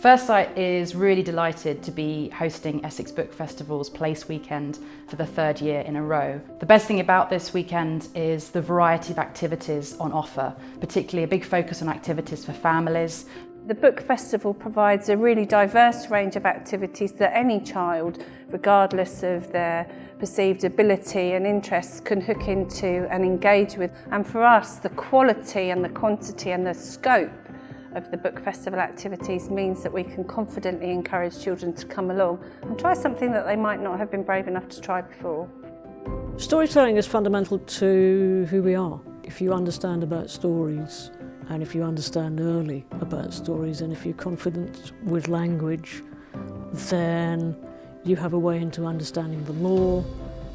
First Sight is really delighted to be hosting Essex Book Festival's Place Weekend for the third year in a row. The best thing about this weekend is the variety of activities on offer, particularly a big focus on activities for families. The Book Festival provides a really diverse range of activities that any child, regardless of their perceived ability and interests, can hook into and engage with. And for us, the quality and the quantity and the scope of the Book Festival activities means that we can confidently encourage children to come along and try something that they might not have been brave enough to try before. Storytelling is fundamental to who we are. If you understand about stories, and if you understand early about stories, and if you're confident with language, then you have a way into understanding the law,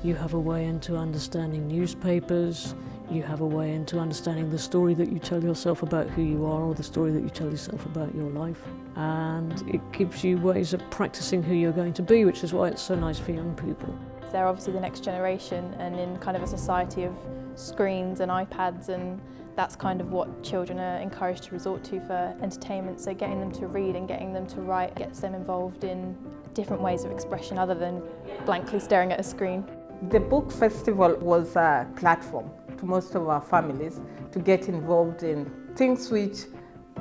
you have a way into understanding newspapers, you have a way into understanding the story that you tell yourself about who you are, or the story that you tell yourself about your life. And it gives you ways of practicing who you're going to be, which is why it's so nice for young people. They're obviously the next generation, and in kind of a society of screens and iPads, and that's kind of what children are encouraged to resort to for entertainment. So getting them to read and getting them to write gets them involved in different ways of expression other than blankly staring at a screen. The book festival was a platform to most of our families to get involved in things which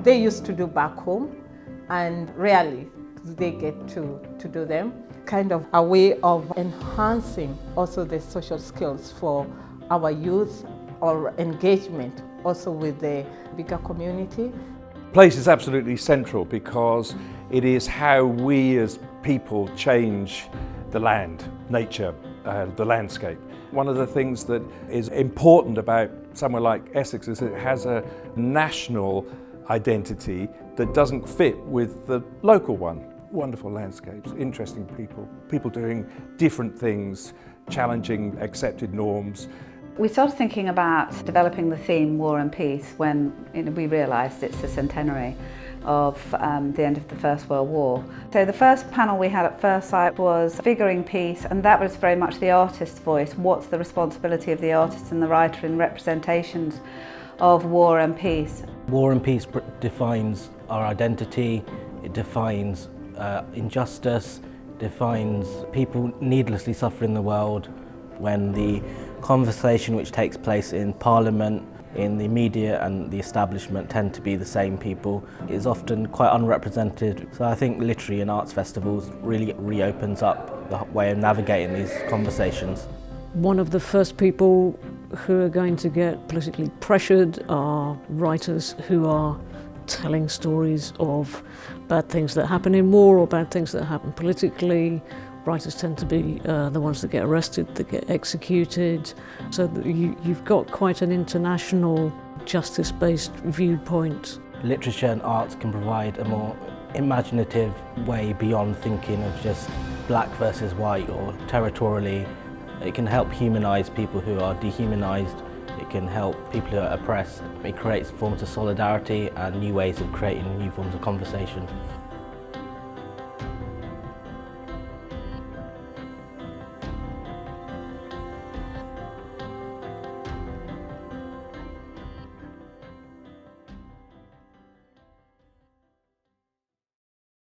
they used to do back home, and rarely do they get to do them. Kind of a way of enhancing also the social skills for our youth, or engagement also with the bigger community. Place is absolutely central because it is how we as people change the land, nature, the landscape. One of the things that is important about somewhere like Essex is that it has a national identity that doesn't fit with the local one. Wonderful landscapes, interesting people doing different things, challenging accepted norms. We started thinking about developing the theme War and Peace when we realised it's the centenary of the end of the First World War. So the first panel we had at First Sight was Figuring Peace, and that was very much the artist's voice. What's the responsibility of the artist and the writer in representations of war and peace? War and peace defines our identity, it defines injustice, defines people needlessly suffering in the world, when the conversation which takes place in Parliament, in the media and the establishment tend to be the same people, is often quite unrepresented. So I think literary and arts festivals really reopens up the way of navigating these conversations. One of the first people who are going to get politically pressured are writers who are telling stories of bad things that happen in war or bad things that happen politically. Writers tend to be the ones that get arrested, that get executed. So you've got quite an international justice-based viewpoint. Literature and arts can provide a more imaginative way beyond thinking of just black versus white or territorially. It can help humanise people who are dehumanised. It can help people who are oppressed. It creates forms of solidarity and new ways of creating new forms of conversation.